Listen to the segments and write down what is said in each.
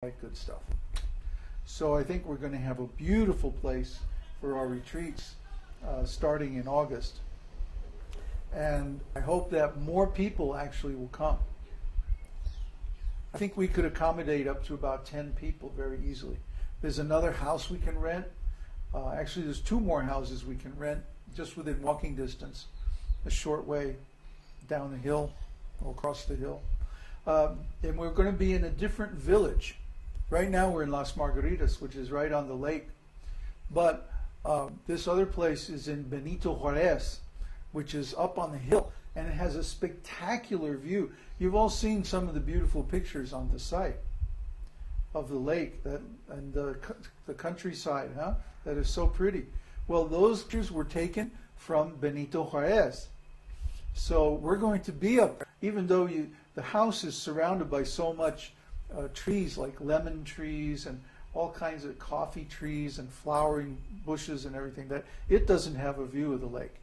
that good stuff. So I think we're going to have a beautiful place for our retreats starting in August. And I hope that more people actually will come. I think we could accommodate up to about 10 people very easily. There's another house we can rent. Actually, there's 2 more houses we can rent just within walking distance, a short way down the hill or across the hill. And we're going to be in a different village. Right now we're in Las Margaritas, which is right on the lake. But this other place is in Benito Juarez, which is up on the hill, and it has a spectacular view. You've all seen some of the beautiful pictures on the site of the lake and the countryside, huh? That is so pretty. Well, those pictures were taken from Benito Juarez. So we're going to be up there, even though the house is surrounded by so much trees, like lemon trees and all kinds of coffee trees and flowering bushes and everything, that it doesn't have a view of the lake.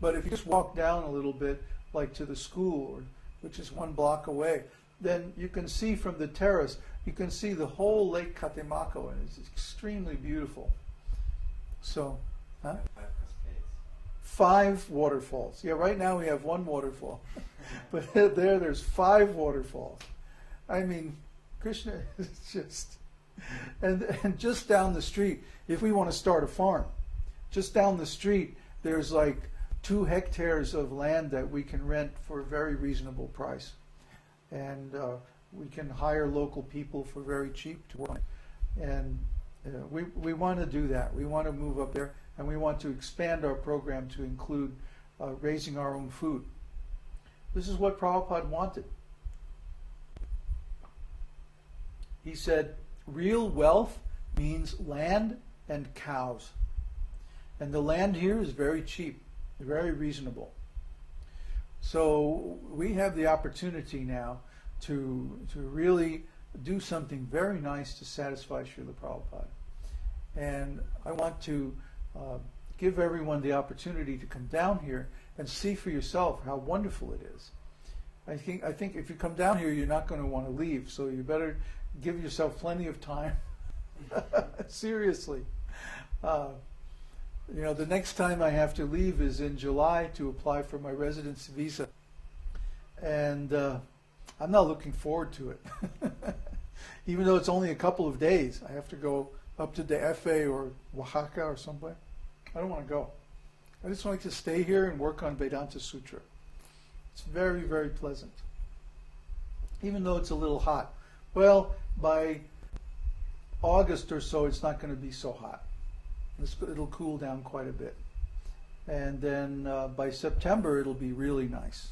But if you just walk down a little bit, like to the school, which is 1 block away, then you can see from the terrace, you can see the whole Lake Catemaco, and it's extremely beautiful. So, huh? 5 waterfalls. Yeah, right now we have 1 waterfall. But there's 5 waterfalls. I mean, Krishna is just... And just down the street, if we want to start a farm, just down the street, there's like 2 hectares of land that we can rent for a very reasonable price. And we can hire local people for very cheap to work on it. And we want to do that. We want to move up there, and we want to expand our program to include raising our own food. This is what Prabhupada wanted. He said, real wealth means land and cows. And the land here is very cheap, very reasonable. So we have the opportunity now to really do something very nice to satisfy Srila Prabhupada. And I want to give everyone the opportunity to come down here and see for yourself how wonderful it is. I think if you come down here, you're not going to want to leave, so you better give yourself plenty of time. Seriously. You know, the next time I have to leave is in July to apply for my residence visa. And I'm not looking forward to it. Even though it's only a couple of days, I have to go up to DF or Oaxaca or somewhere. I don't want to go. I just like to stay here and work on Vedanta Sutra. It's very, very pleasant. Even though it's a little hot. Well, by August or so, it's not going to be so hot. It'll cool down quite a bit. And then by September, it'll be really nice.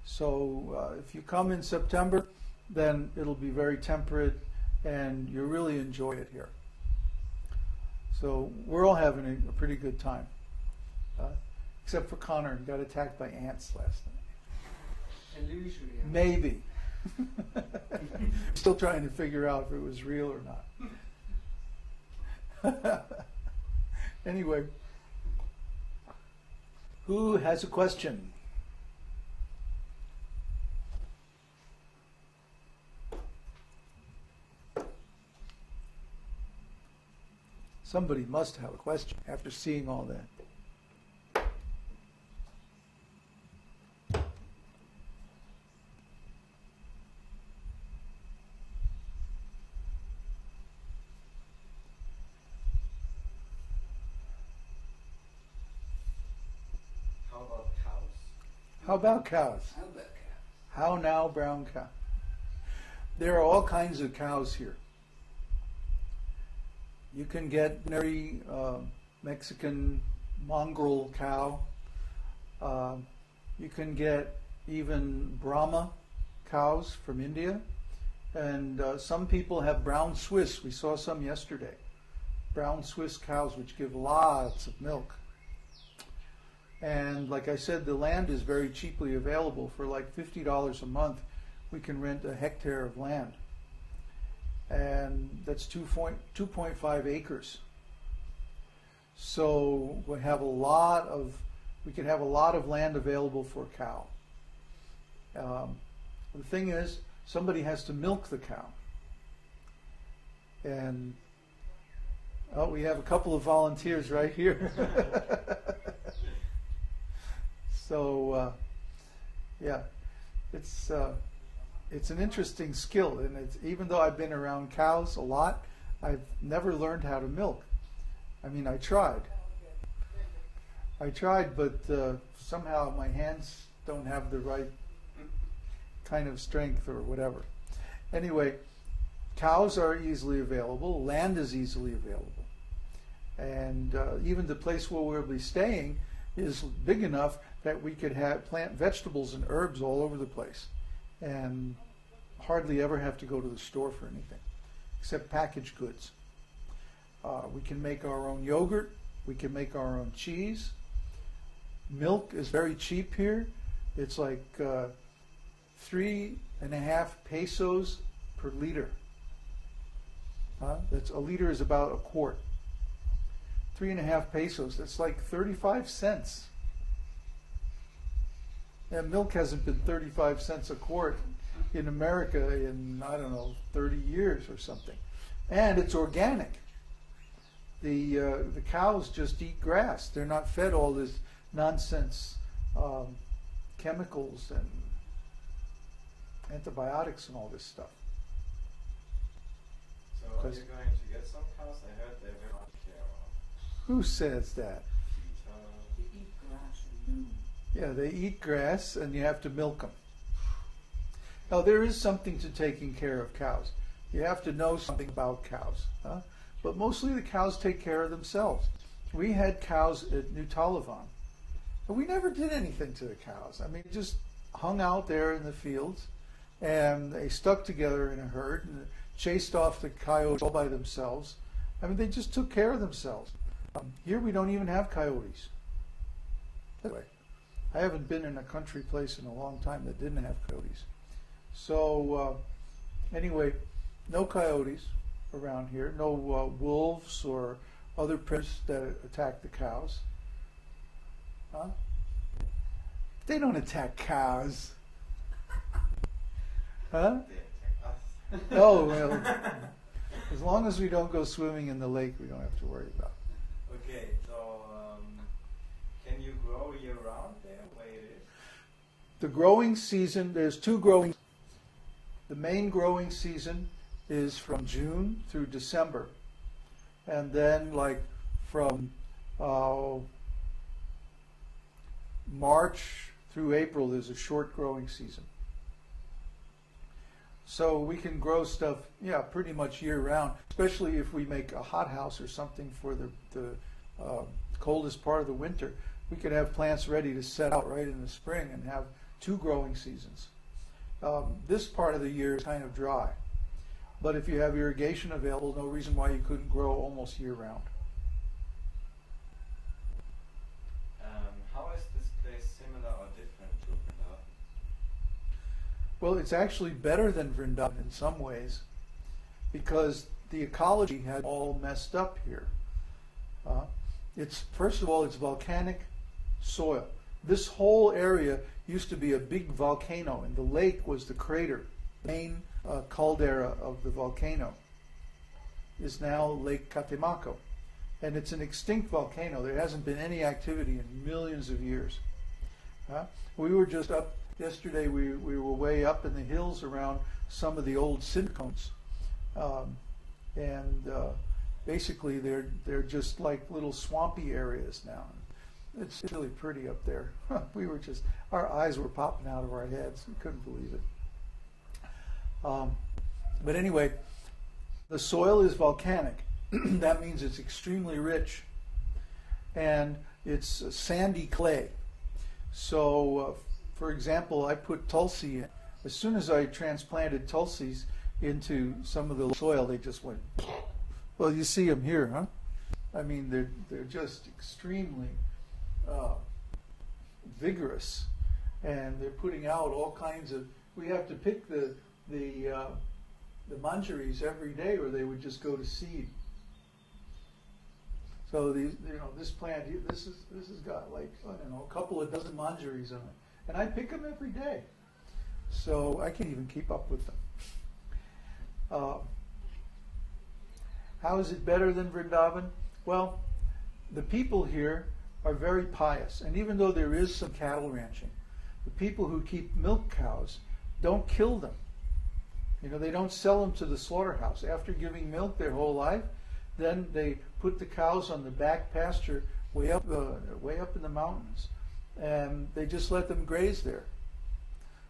So if you come in September, then it'll be very temperate, and you'll really enjoy it here. So we're all having a pretty good time. Except for Connor, he got attacked by ants last night. Illusory. Maybe. Still trying to figure out if it was real or not. Anyway, who has a question? Somebody must have a question after seeing all that. How about cows? How now, brown cow? There are all kinds of cows here. You can get ordinary Mexican mongrel cow. You can get even Brahma cows from India. And some people have brown Swiss. We saw some yesterday. Brown Swiss cows which give lots of milk. And like I said, the land is very cheaply available. For like $50 a month, we can rent a hectare of land. And that's 2.5 acres. So we can have a lot of land available for a cow. The thing is, somebody has to milk the cow. And oh, we have a couple of volunteers right here. So yeah, it's an interesting skill, and it's, even though I've been around cows a lot, I've never learned how to milk. I mean, I tried, but somehow my hands don't have the right kind of strength or whatever. Anyway, cows are easily available. Land is easily available. And even the place where we'll be staying is big enough that we could plant vegetables and herbs all over the place and hardly ever have to go to the store for anything, except packaged goods. We can make our own yogurt. We can make our own cheese. Milk is very cheap here. It's like 3.5 pesos per liter. That's a liter is about a quart. 3.5 pesos. That's like 35 cents. And milk hasn't been 35 cents a quart in America in, I don't know, 30 years or something. And it's organic. The cows just eat grass. They're not fed all this nonsense chemicals and antibiotics and all this stuff. So are you going to get some cows? I heard they're very hard to care about. Who says that? They eat grass and noon. Yeah, they eat grass and you have to milk them. Now, there is something to taking care of cows. You have to know something about cows. But mostly the cows take care of themselves. We had cows at New Taliban, but we never did anything to the cows. I mean, just hung out there in the fields, and they stuck together in a herd and chased off the coyotes all by themselves. I mean, they just took care of themselves. Here we don't even have coyotes. Anyway, I haven't been in a country place in a long time that didn't have coyotes. So anyway, no coyotes around here, no wolves or other predators that attack the cows. They don't attack cows. Huh? They attack us. Oh, well, as long as we don't go swimming in the lake, we don't have to worry about it. Okay, so can you grow year round there where it is? The growing season, there's two growing. The main growing season is from June through December. And then like from March through April, there's a short growing season. So we can grow stuff, yeah, pretty much year round, especially if we make a hothouse or something for the coldest part of the winter. We could have plants ready to set out right in the spring and have two growing seasons. This part of the year is kind of dry. But if you have irrigation available, no reason why you couldn't grow almost year round. How is this place similar or different to Vrindavan? Well, it's actually better than Vrindavan in some ways because the ecology had all messed up here. First of all, it's volcanic soil. This whole area used to be a big volcano, and the lake was the crater. The main caldera of the volcano is now Lake Catemaco, and it's an extinct volcano. There hasn't been any activity in millions of years. We were just up yesterday. We were way up in the hills around some of the old cinder cones, and basically they're just like little swampy areas now. It's really pretty up there. We were just, our eyes were popping out of our heads. We couldn't believe it. But anyway, the soil is volcanic. That means it's extremely rich. And it's sandy clay. So, for example, I put tulsi in. As soon as I transplanted tulsis into some of the soil, they just went, well, you see them here, huh? I mean, they're just extremely vigorous, and they're putting out all kinds of. We have to pick the manjaris every day, or they would just go to seed. So these, this plant, this has got like I don't know a couple of dozen manjaris on it, and I pick them every day. So I can't even keep up with them. How is it better than Vrindavan? Well, the people here are very pious, and even though there is some cattle ranching, the people who keep milk cows don't kill them. You know, they don't sell them to the slaughterhouse. After giving milk their whole life, then they put the cows on the back pasture way up in the mountains, and they just let them graze there.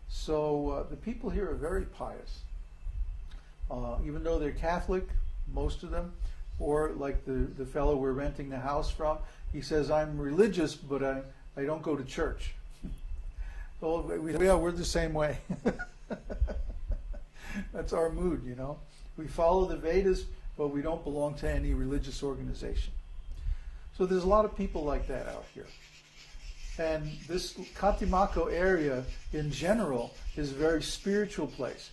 So the people here are very pious. Even though they're Catholic, most of them, or like the fellow we're renting the house from, he says, I'm religious, but I don't go to church. Well, yeah, we're the same way. That's our mood, you know. We follow the Vedas, but we don't belong to any religious organization. So there's a lot of people like that out here. And this Katimako area in general is a very spiritual place.